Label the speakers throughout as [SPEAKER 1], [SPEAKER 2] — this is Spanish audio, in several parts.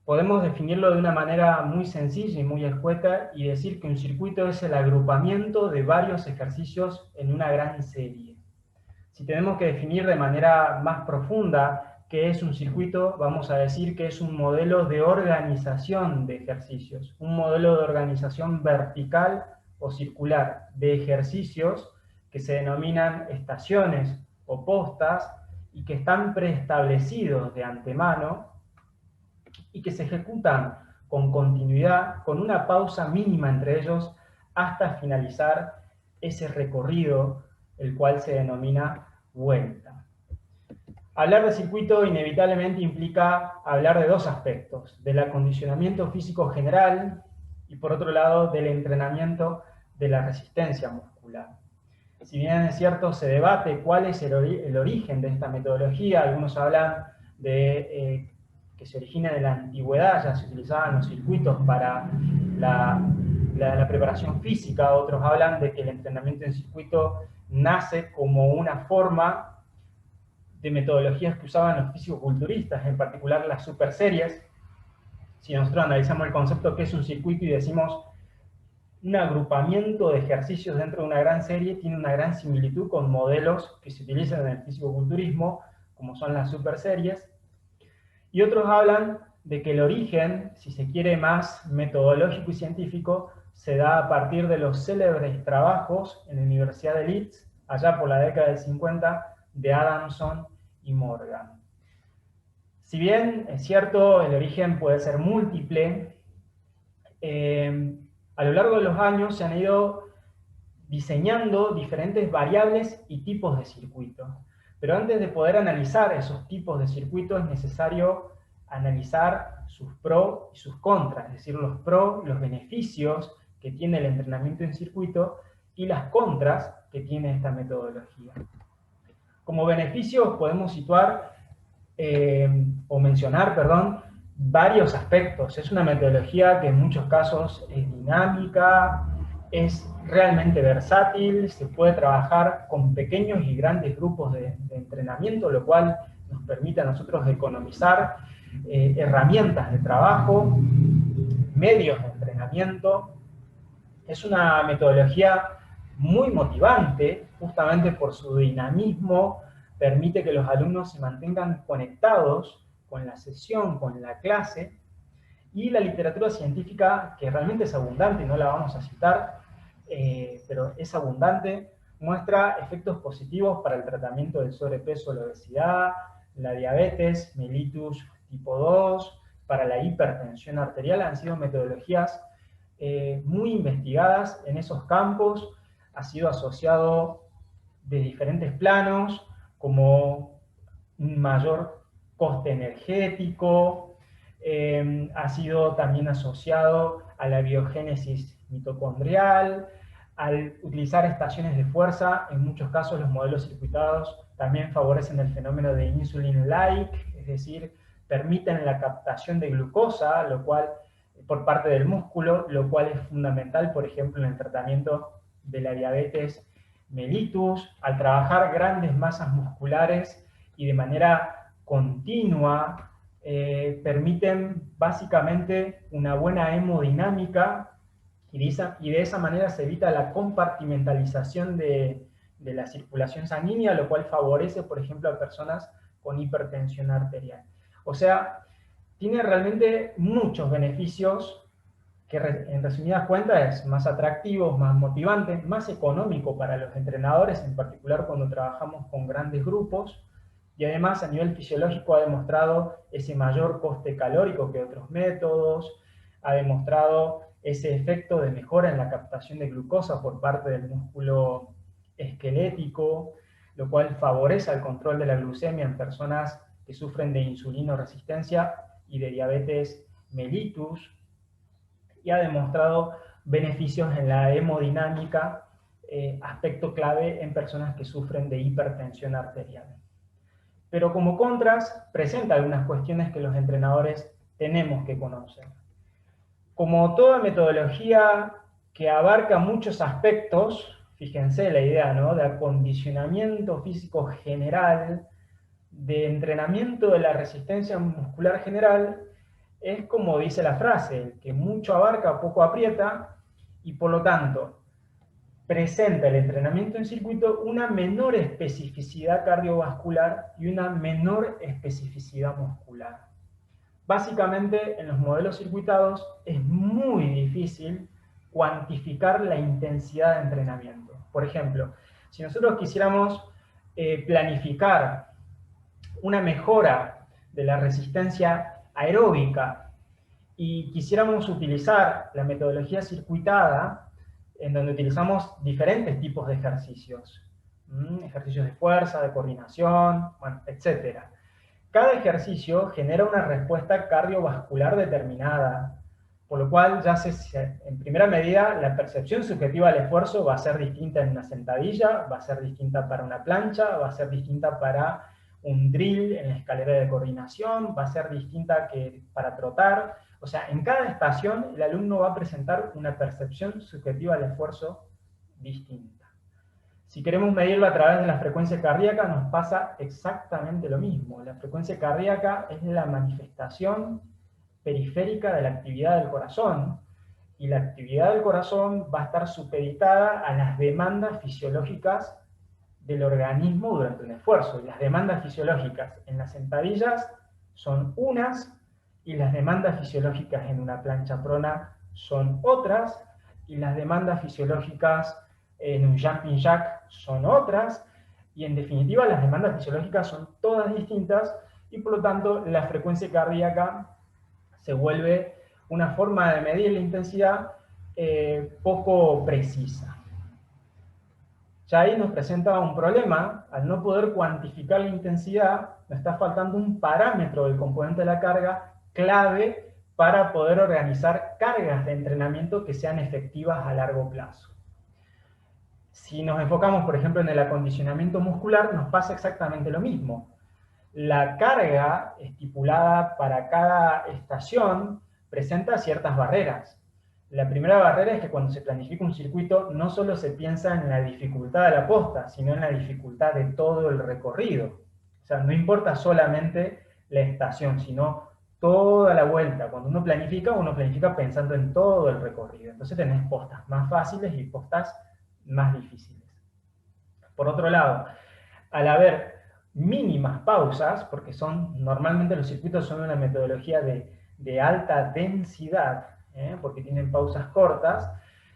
[SPEAKER 1] Podemos definirlo de una manera muy sencilla y muy escueta y decir que un circuito es el agrupamiento de varios ejercicios en una gran serie. Si tenemos que definir de manera más profunda qué es un circuito, vamos a decir que es un modelo de organización de ejercicios, un modelo de organización vertical o circular de ejercicios que se denominan estaciones o postas y que están preestablecidos de antemano y que se ejecutan con continuidad, con una pausa mínima entre ellos, hasta finalizar ese recorrido, el cual se denomina vuelta. Hablar de circuito inevitablemente implica hablar de dos aspectos, del acondicionamiento físico general y por otro lado del entrenamiento de la resistencia muscular. Si bien es cierto, se debate cuál es el origen de esta metodología, algunos hablan de que se origina de la antigüedad, ya se utilizaban los circuitos para la preparación física, otros hablan de que el entrenamiento en circuito nace como una forma de metodologías que usaban los fisicoculturistas, en particular las super series. Si nosotros analizamos el concepto que es un circuito y decimos un agrupamiento de ejercicios dentro de una gran serie, tiene una gran similitud con modelos que se utilizan en el fisicoculturismo, como son las super series. Y otros hablan de que el origen, si se quiere más metodológico y científico, se da a partir de los célebres trabajos en la Universidad de Leeds, allá por la década del 50, de Adamson y Morgan. Si bien es cierto, el origen puede ser múltiple, a lo largo de los años se han ido diseñando diferentes variables y tipos de circuitos. Pero antes de poder analizar esos tipos de circuitos es necesario analizar sus pros y sus contras, es decir, los pros, los beneficios que tiene el entrenamiento en circuito y las contras que tiene esta metodología. Como beneficios podemos situar o mencionar, perdón, varios aspectos. Es una metodología que en muchos casos es dinámica, es realmente versátil, se puede trabajar con pequeños y grandes grupos de entrenamiento, lo cual nos permite a nosotros economizar herramientas de trabajo, medios de entrenamiento. Es una metodología muy motivante, justamente por su dinamismo, permite que los alumnos se mantengan conectados con la sesión, con la clase, y la literatura científica, que realmente es abundante, no la vamos a citar, pero es abundante, muestra efectos positivos para el tratamiento del sobrepeso, la obesidad, la diabetes, mellitus tipo 2, para la hipertensión arterial. Han sido metodologías muy investigadas en esos campos, ha sido asociado de diferentes planos, como un mayor coste energético, ha sido también asociado a la biogénesis mitocondrial, al utilizar estaciones de fuerza, en muchos casos los modelos circuitados también favorecen el fenómeno de insulin-like, es decir, permiten la captación de glucosa, lo cual por parte del músculo, lo cual es fundamental, por ejemplo, en el tratamiento de la diabetes mellitus, al trabajar grandes masas musculares y de manera continua, permiten básicamente una buena hemodinámica y de esa manera se evita la compartimentalización de la circulación sanguínea, lo cual favorece, por ejemplo, a personas con hipertensión arterial. O sea, tiene realmente muchos beneficios que en resumidas cuentas es más atractivo, más motivante, más económico para los entrenadores, en particular cuando trabajamos con grandes grupos, y además a nivel fisiológico ha demostrado ese mayor coste calórico que otros métodos, ha demostrado ese efecto de mejora en la captación de glucosa por parte del músculo esquelético, lo cual favorece el control de la glucemia en personas que sufren de insulinoresistencia y de diabetes mellitus, y ha demostrado beneficios en la hemodinámica, aspecto clave en personas que sufren de hipertensión arterial. Pero como contras, presenta algunas cuestiones que los entrenadores tenemos que conocer. Como toda metodología que abarca muchos aspectos, fíjense la idea, ¿no?, de acondicionamiento físico general, de entrenamiento de la resistencia muscular general, es como dice la frase, el que mucho abarca, poco aprieta, y por lo tanto, presenta el entrenamiento en circuito una menor especificidad cardiovascular y una menor especificidad muscular. Básicamente, en los modelos circuitados es muy difícil cuantificar la intensidad de entrenamiento. Por ejemplo, si nosotros quisiéramos planificar una mejora de la resistencia aeróbica y quisiéramos utilizar la metodología circuitada, en donde utilizamos diferentes tipos de ejercicios, ejercicios de fuerza, de coordinación, bueno, etc. Cada ejercicio genera una respuesta cardiovascular determinada, por lo cual ya en primera medida la percepción subjetiva del esfuerzo va a ser distinta en una sentadilla, va a ser distinta para una plancha, va a ser distinta para un drill en la escalera de coordinación, va a ser distinta que para trotar. O sea, en cada estación el alumno va a presentar una percepción subjetiva del esfuerzo distinta. Si queremos medirlo a través de la frecuencia cardíaca, nos pasa exactamente lo mismo. La frecuencia cardíaca es la manifestación periférica de la actividad del corazón, y la actividad del corazón va a estar supeditada a las demandas fisiológicas del organismo durante un esfuerzo. Y las demandas fisiológicas en las sentadillas son unas, y las demandas fisiológicas en una plancha prona son otras, y las demandas fisiológicas en un jumping jack son otras, y en definitiva las demandas fisiológicas son todas distintas, y por lo tanto la frecuencia cardíaca se vuelve una forma de medir la intensidad poco precisa. Ya ahí nos presenta un problema. Al no poder cuantificar la intensidad, nos está faltando un parámetro del componente de la carga clave para poder organizar cargas de entrenamiento que sean efectivas a largo plazo. Si nos enfocamos, por ejemplo, en el acondicionamiento muscular, nos pasa exactamente lo mismo. La carga estipulada para cada estación presenta ciertas barreras. La primera barrera es que cuando se planifica un circuito no solo se piensa en la dificultad de la posta, sino en la dificultad de todo el recorrido. O sea, no importa solamente la estación, sino toda la vuelta. Cuando uno planifica pensando en todo el recorrido. Entonces tenés postas más fáciles y postas más difíciles. Por otro lado, al haber mínimas pausas, porque normalmente los circuitos son una metodología de alta densidad, porque tienen pausas cortas,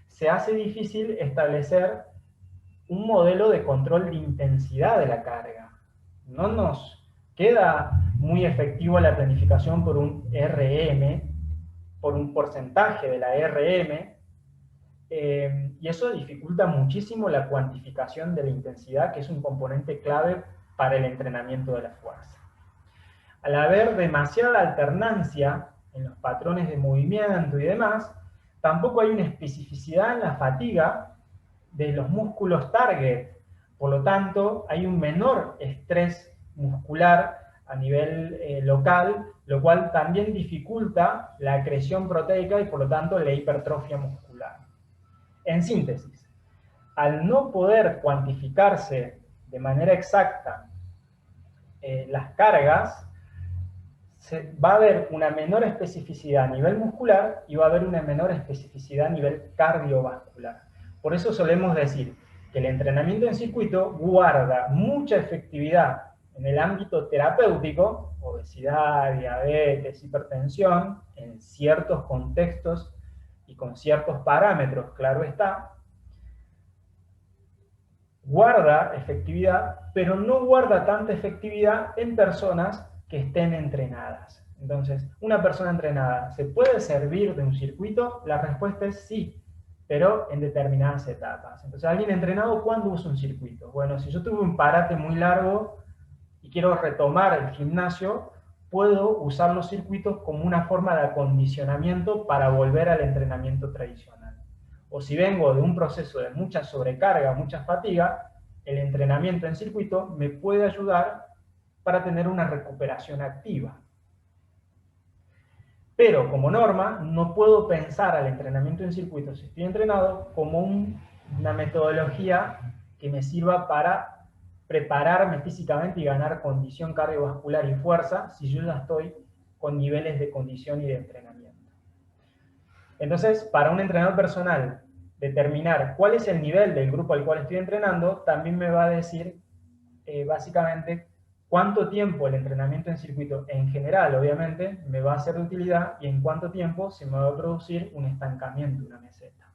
[SPEAKER 1] se hace difícil establecer un modelo de control de intensidad de la carga. No nos queda muy efectivo la planificación por un RM, por un porcentaje de la RM, y eso dificulta muchísimo la cuantificación de la intensidad, que es un componente clave para el entrenamiento de la fuerza. Al haber demasiada alternancia en los patrones de movimiento y demás, tampoco hay una especificidad en la fatiga de los músculos target. Por lo tanto, hay un menor estrés muscular a nivel local, lo cual también dificulta la acreción proteica y por lo tanto la hipertrofia muscular. En síntesis, al no poder cuantificarse de manera exacta las cargas, va a haber una menor especificidad a nivel muscular y va a haber una menor especificidad a nivel cardiovascular. Por eso solemos decir que el entrenamiento en circuito guarda mucha efectividad en el ámbito terapéutico, obesidad, diabetes, hipertensión, en ciertos contextos y con ciertos parámetros, claro está, guarda efectividad, pero no guarda tanta efectividad en personas que estén entrenadas. Entonces, ¿una persona entrenada se puede servir de un circuito? La respuesta es sí, pero en determinadas etapas. Entonces, ¿alguien entrenado cuándo usa un circuito? Bueno, si yo tuve un parate muy largo y quiero retomar el gimnasio, puedo usar los circuitos como una forma de acondicionamiento para volver al entrenamiento tradicional. O si vengo de un proceso de mucha sobrecarga, mucha fatiga, el entrenamiento en circuito me puede ayudar para tener una recuperación activa. Pero como norma, no puedo pensar al entrenamiento en circuito, si estoy entrenado, como una metodología que me sirva para prepararme físicamente y ganar condición cardiovascular y fuerza si yo ya estoy con niveles de condición y de entrenamiento. Entonces, para un entrenador personal, determinar cuál es el nivel del grupo al cual estoy entrenando, también me va a decir básicamente cuánto tiempo el entrenamiento en circuito en general, obviamente, me va a ser de utilidad y en cuánto tiempo se me va a producir un estancamiento, una meseta.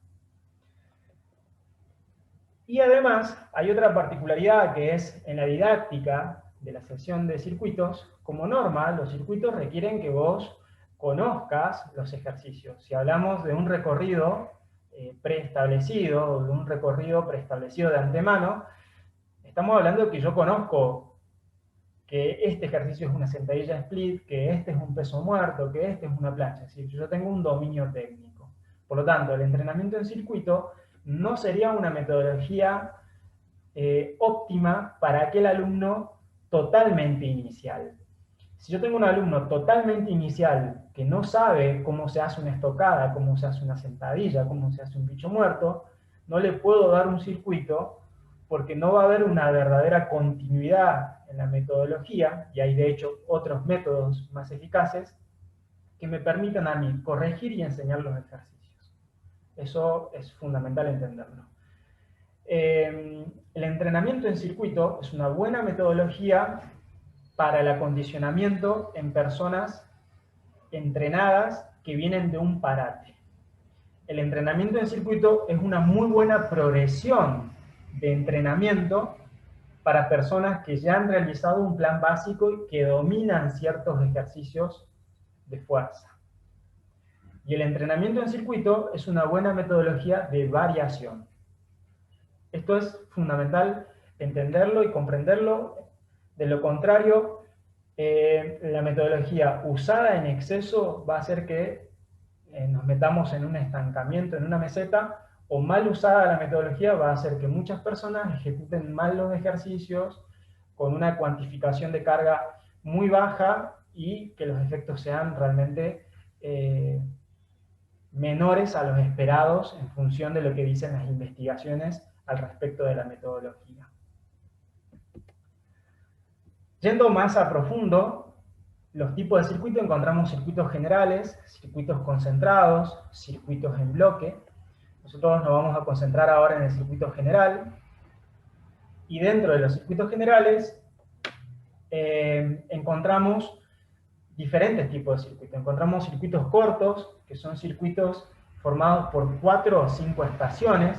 [SPEAKER 1] Y además, hay otra particularidad que es en la didáctica de la sesión de circuitos. Como norma, los circuitos requieren que vos conozcas los ejercicios. Si hablamos de un recorrido preestablecido, o de un recorrido preestablecido de antemano, estamos hablando de que yo conozco que este ejercicio es una sentadilla split, que este es un peso muerto, que este es una plancha. Es decir, yo tengo un dominio técnico. Por lo tanto, el entrenamiento en circuito no sería una metodología óptima para aquel alumno totalmente inicial. Si yo tengo un alumno totalmente inicial que no sabe cómo se hace una estocada, cómo se hace una sentadilla, cómo se hace un bicho muerto, no le puedo dar un circuito porque no va a haber una verdadera continuidad en la metodología, y hay de hecho otros métodos más eficaces que me permitan a mí corregir y enseñar los ejercicios. Eso es fundamental entenderlo. El entrenamiento en circuito es una buena metodología para el acondicionamiento en personas entrenadas que vienen de un parate. El entrenamiento en circuito es una muy buena progresión de entrenamiento para personas que ya han realizado un plan básico y que dominan ciertos ejercicios de fuerza. Y el entrenamiento en circuito es una buena metodología de variación. Esto es fundamental entenderlo y comprenderlo. De lo contrario, la metodología usada en exceso va a hacer que nos metamos en un estancamiento, en una meseta, o mal usada la metodología va a hacer que muchas personas ejecuten mal los ejercicios con una cuantificación de carga muy baja y que los efectos sean realmente menores a los esperados en función de lo que dicen las investigaciones al respecto de la metodología. Yendo más a profundo, los tipos de circuito, encontramos circuitos generales, circuitos concentrados, circuitos en bloque. Nosotros nos vamos a concentrar ahora en el circuito general. Y dentro de los circuitos generales encontramos diferentes tipos de circuitos. Encontramos circuitos cortos, que son circuitos formados por 4 o 5 estaciones.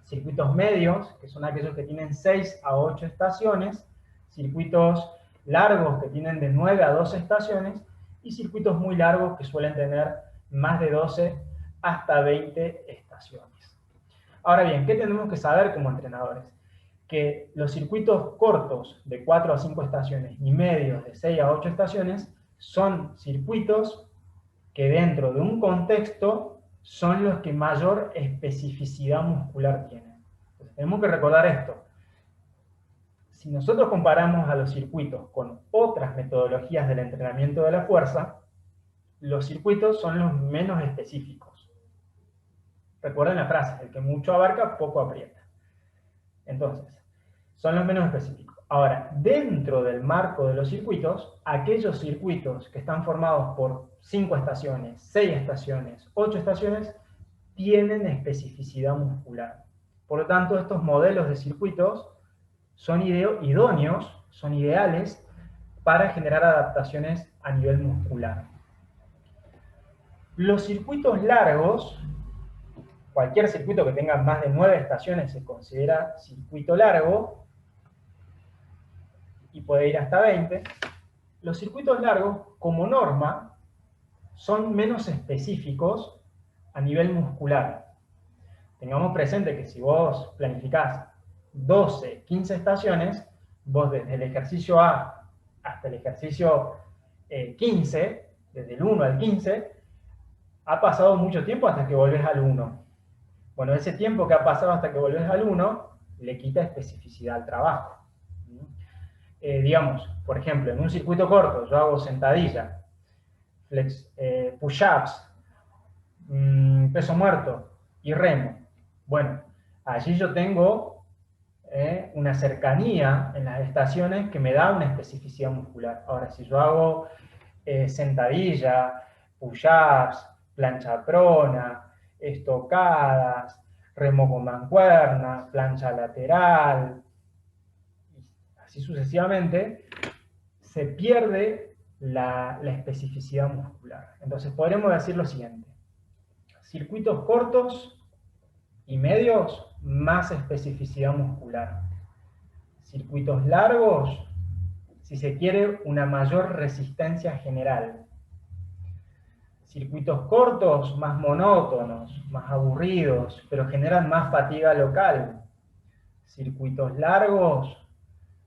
[SPEAKER 1] Circuitos medios, que son aquellos que tienen 6 a 8 estaciones. Circuitos largos, que tienen de 9 a 12 estaciones. Y circuitos muy largos, que suelen tener más de 12 hasta 20 estaciones. Ahora bien, ¿qué tenemos que saber como entrenadores? Que los circuitos cortos de 4 a 5 estaciones y medios de 6 a 8 estaciones son circuitos que dentro de un contexto son los que mayor especificidad muscular tienen. Entonces, tenemos que recordar esto. Si nosotros comparamos a los circuitos con otras metodologías del entrenamiento de la fuerza, los circuitos son los menos específicos. Recuerden la frase, el que mucho abarca, poco aprieta. Entonces, son los menos específicos. Ahora, dentro del marco de los circuitos, aquellos circuitos que están formados por 5 estaciones, 6 estaciones, 8 estaciones, tienen especificidad muscular. Por lo tanto, estos modelos de circuitos son idóneos, son ideales para generar adaptaciones a nivel muscular. Los circuitos largos, cualquier circuito que tenga más de 9 estaciones se considera circuito largo y puede ir hasta 20. Los circuitos largos, como norma, son menos específicos a nivel muscular. Tengamos presente que si vos planificás 12, 15 estaciones, vos desde el ejercicio A hasta el ejercicio 15, desde el 1 al 15, ha pasado mucho tiempo hasta que volvés al 1. Bueno, ese tiempo que ha pasado hasta que volvés al 1 le quita especificidad al trabajo. Digamos, por ejemplo, en un circuito corto yo hago sentadilla, push-ups, peso muerto y remo. Bueno, allí yo tengo una cercanía en las estaciones que me da una especificidad muscular. Ahora, si yo hago sentadilla, push-ups, plancha prona, estocadas, remo con mancuerna, plancha lateral, así sucesivamente, se pierde la especificidad muscular. Entonces podremos decir lo siguiente: circuitos cortos y medios, más especificidad muscular. Circuitos largos, si se quiere, una mayor resistencia general. Circuitos cortos, más monótonos, más aburridos, pero generan más fatiga local. Circuitos largos,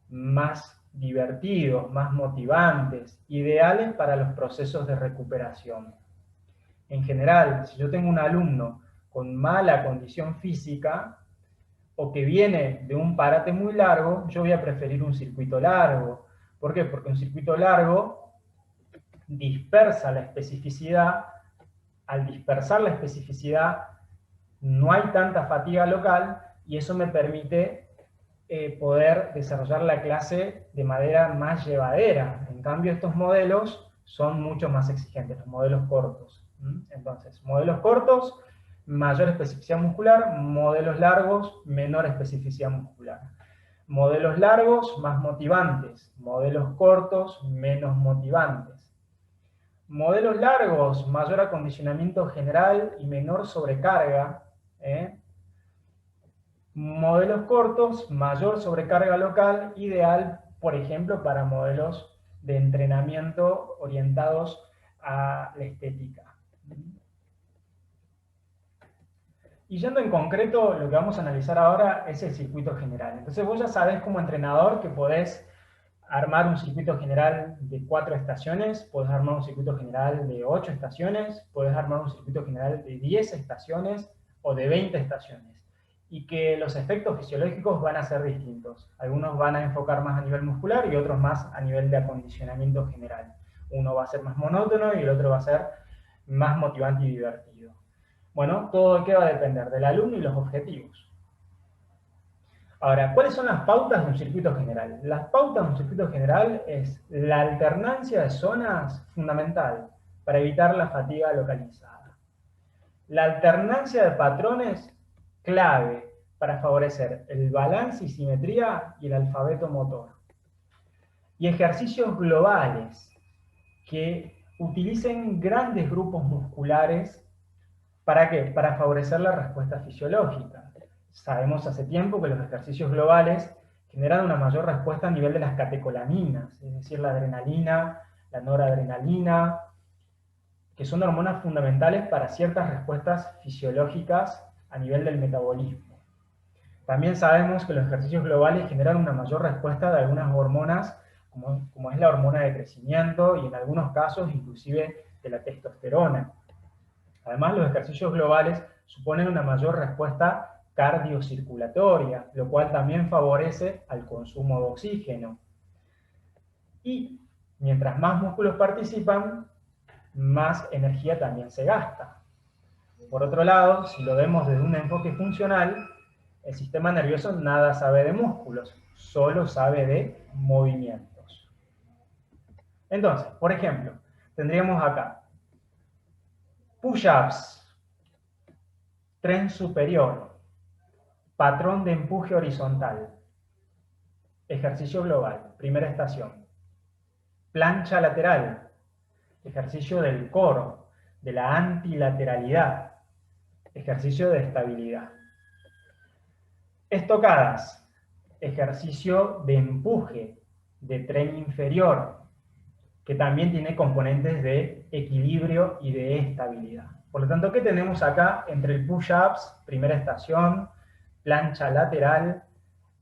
[SPEAKER 1] más divertidos, más motivantes, ideales para los procesos de recuperación. En general, si yo tengo un alumno con mala condición física o que viene de un parate muy largo, yo voy a preferir un circuito largo. ¿Por qué? Porque un circuito largo dispersa la especificidad. Al dispersar la especificidad, no hay tanta fatiga local y eso me permite poder desarrollar la clase de manera más llevadera. En cambio, estos modelos son mucho más exigentes, los modelos cortos. Entonces, modelos cortos, mayor especificidad muscular; modelos largos, menor especificidad muscular. Modelos largos, más motivantes; modelos cortos, menos motivantes. Modelos largos, mayor acondicionamiento general y menor sobrecarga. Modelos cortos, mayor sobrecarga local, ideal, por ejemplo, para modelos de entrenamiento orientados a la estética. Y yendo en concreto, lo que vamos a analizar ahora es el circuito general. Entonces vos ya sabés como entrenador que podés armar un circuito general de 4 estaciones, podés armar un circuito general de 8 estaciones, podés armar un circuito general de 10 estaciones o de 20 estaciones. Y que los efectos fisiológicos van a ser distintos. Algunos van a enfocar más a nivel muscular y otros más a nivel de acondicionamiento general. Uno va a ser más monótono y el otro va a ser más motivante y divertido. Bueno, todo de qué va a depender, del alumno y los objetivos. Ahora, ¿cuáles son las pautas de un circuito general? Las pautas de un circuito general es la alternancia de zonas fundamental para evitar la fatiga localizada. La alternancia de patrones clave para favorecer el balance y simetría y el alfabeto motor. Y ejercicios globales que utilicen grandes grupos musculares. ¿Para qué? Para favorecer la respuesta fisiológica. Sabemos hace tiempo que los ejercicios globales generan una mayor respuesta a nivel de las catecolaminas, es decir, la adrenalina, la noradrenalina, que son hormonas fundamentales para ciertas respuestas fisiológicas a nivel del metabolismo. También sabemos que los ejercicios globales generan una mayor respuesta de algunas hormonas, como es la hormona de crecimiento y en algunos casos inclusive de la testosterona. Además, los ejercicios globales suponen una mayor respuesta cardiocirculatoria, lo cual también favorece al consumo de oxígeno. Y mientras más músculos participan, más energía también se gasta. Por otro lado, si lo vemos desde un enfoque funcional, el sistema nervioso nada sabe de músculos, solo sabe de movimientos. Entonces, por ejemplo, tendríamos acá push-ups, tren superior, patrón de empuje horizontal, ejercicio global, primera estación. Plancha lateral, ejercicio del core, de la antilateralidad, ejercicio de estabilidad. Estocadas, ejercicio de empuje, de tren inferior, que también tiene componentes de equilibrio y de estabilidad. Por lo tanto, ¿qué tenemos acá entre el push-ups, primera estación, plancha lateral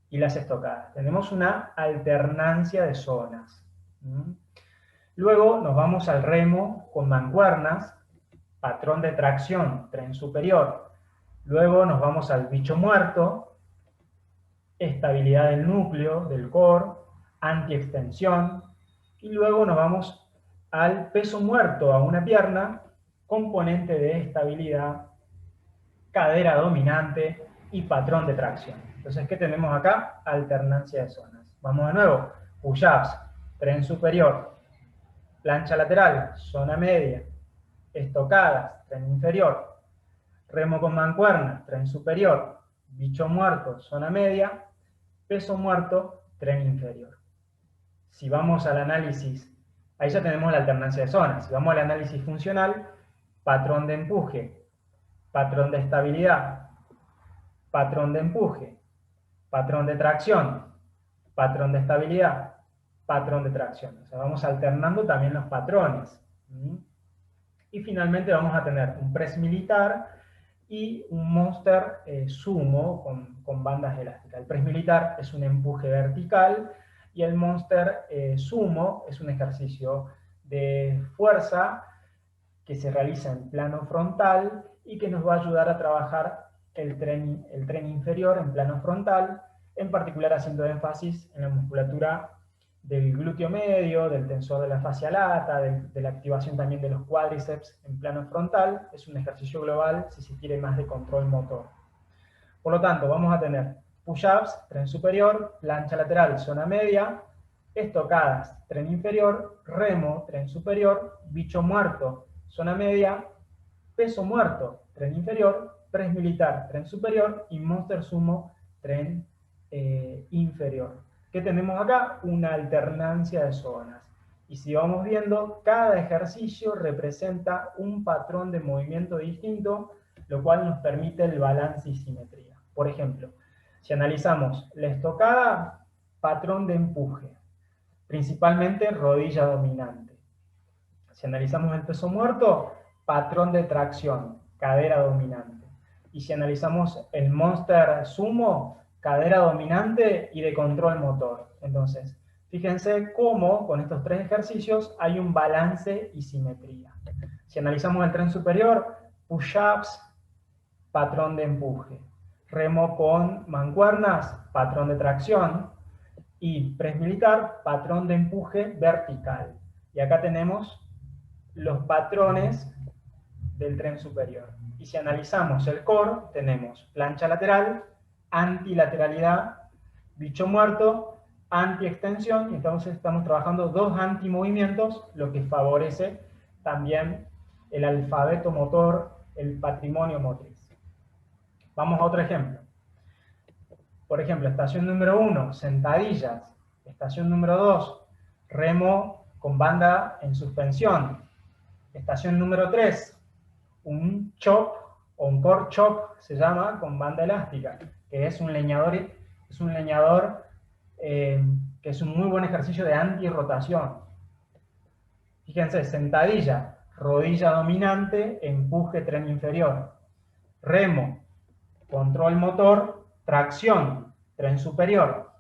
[SPEAKER 1] y las estocadas? Tenemos una alternancia de zonas. Luego nos vamos al remo con mancuernas, patrón de tracción, tren superior. Luego nos vamos al bicho muerto, estabilidad del núcleo, del core, antiextensión. Y luego nos vamos al peso muerto a una pierna, componente de estabilidad, cadera dominante y patrón de tracción. Entonces, ¿qué tenemos acá? Alternancia de zonas. Vamos de nuevo. Push-ups, tren superior, plancha lateral, zona media, estocadas, tren inferior, remo con mancuerna, tren superior, bicho muerto, zona media, peso muerto, tren inferior. Si vamos al análisis, ahí ya tenemos la alternancia de zonas. Si vamos al análisis funcional, patrón de empuje, patrón de estabilidad, patrón de empuje, patrón de tracción, patrón de estabilidad, patrón de tracción. O sea, vamos alternando también los patrones. Y finalmente vamos a tener un press militar y un monster sumo con bandas elásticas. El press militar es un empuje vertical y el monster sumo es un ejercicio de fuerza que se realiza en plano frontal y que nos va a ayudar a trabajar el tren inferior en plano frontal, en particular haciendo énfasis en la musculatura del glúteo medio, del tensor de la fascia lata, de la activación también de los cuádriceps en plano frontal. Es un ejercicio global, si se quiere, más de control motor. Por lo tanto, vamos a tener push-ups, tren superior, plancha lateral, zona media, estocadas, tren inferior, remo, tren superior, bicho muerto, zona media, peso muerto, tren inferior, press militar, tren superior y monster sumo, tren inferior. ¿Qué tenemos acá? Una alternancia de zonas. Y si vamos viendo, cada ejercicio representa un patrón de movimiento distinto, lo cual nos permite el balance y simetría. Por ejemplo, si analizamos la estocada, patrón de empuje, principalmente rodilla dominante. Si analizamos el peso muerto, patrón de tracción, cadera dominante. Y si analizamos el monster sumo, cadera dominante y de control motor. Entonces, fíjense cómo con estos tres ejercicios hay un balance y simetría. Si analizamos el tren superior, push-ups, patrón de empuje. Remo con mancuernas, patrón de tracción. Y press militar, patrón de empuje vertical. Y acá tenemos los patrones del tren superior. Y si analizamos el core, tenemos plancha lateral, antilateralidad, bicho muerto, antiextensión, y entonces estamos trabajando dos antimovimientos, lo que favorece también el alfabeto motor, el patrimonio motriz. Vamos a otro ejemplo. Por ejemplo, estación número 1, sentadillas. Estación número 2, remo con banda en suspensión. Estación número 3, un chop o un core chop se llama, con banda elástica, que es un leñador que es un muy buen ejercicio de antirrotación. Fíjense, sentadilla, rodilla dominante, empuje tren inferior. Remo, control motor, tracción, tren superior.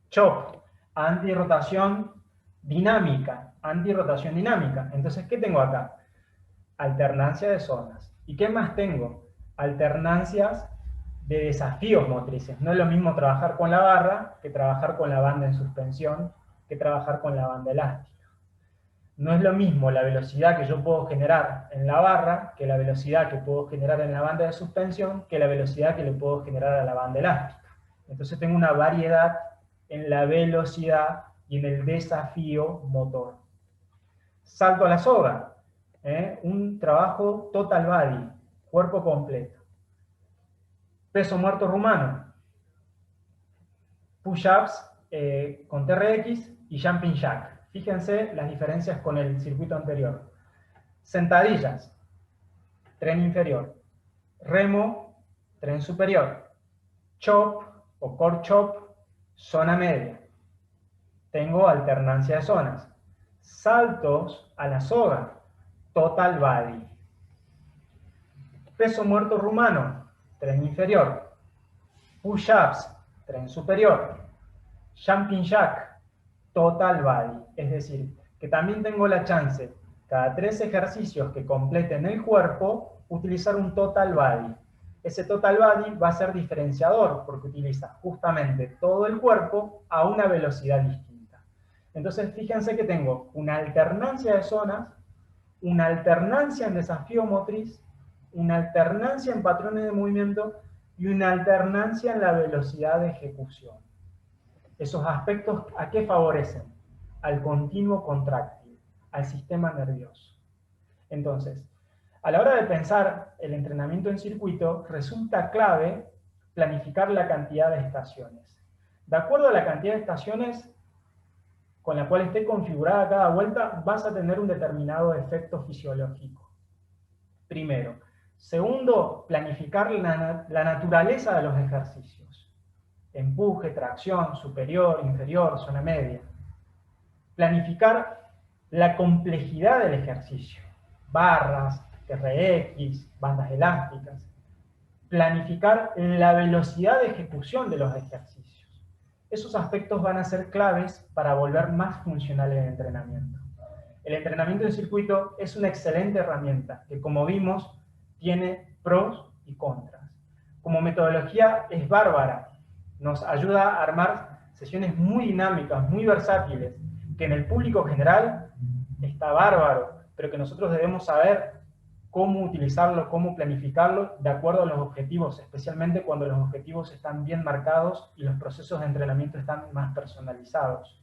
[SPEAKER 1] Chop, antirrotación dinámica, antirrotación dinámica. Entonces, ¿qué tengo acá? Alternancia de zonas. ¿Y qué más tengo? Alternancias de desafíos motrices. No es lo mismo trabajar con la barra que trabajar con la banda en suspensión, que trabajar con la banda elástica. No es lo mismo la velocidad que yo puedo generar en la barra que la velocidad que puedo generar en la banda de suspensión que la velocidad que le puedo generar a la banda elástica. Entonces tengo una variedad en la velocidad y en el desafío motor. Salto a la soga, un trabajo total body, cuerpo completo. Peso muerto rumano, push-ups con TRX y jumping jack. Fíjense las diferencias con el circuito anterior. Sentadillas, tren inferior. Remo, tren superior. Chop o core chop, zona media. Tengo alternancia de zonas. Saltos a la soga, total body. Peso muerto rumano, tren inferior. Push-ups, tren superior. Jumping jack, total body. Es decir, que también tengo la chance, cada 3 ejercicios que completen el cuerpo, utilizar un total body. Ese total body va a ser diferenciador porque utiliza justamente todo el cuerpo a una velocidad distinta. Entonces, fíjense que tengo una alternancia de zonas, una alternancia en desafío motriz, una alternancia en patrones de movimiento y una alternancia en la velocidad de ejecución. Esos aspectos, ¿a qué favorecen? Al continuo contráctil. al sistema nervioso. Entonces, a la hora de pensar el entrenamiento en circuito, resulta clave planificar la cantidad de estaciones. De acuerdo a la cantidad de estaciones con la cual esté configurada cada vuelta, vas a tener un determinado efecto fisiológico. Primero. Segundo, planificar la naturaleza de los ejercicios. Empuje, tracción, superior, inferior, zona media. Planificar la complejidad del ejercicio. Barras, TRX, bandas elásticas. Planificar la velocidad de ejecución de los ejercicios. Esos aspectos van a ser claves para volver más funcional el entrenamiento. El entrenamiento en circuito es una excelente herramienta que, como vimos, tiene pros y contras. Como metodología es bárbara, nos ayuda a armar sesiones muy dinámicas, muy versátiles, que en el público general está bárbaro, pero que nosotros debemos saber cómo utilizarlo, cómo planificarlo de acuerdo a los objetivos, especialmente cuando los objetivos están bien marcados y los procesos de entrenamiento están más personalizados.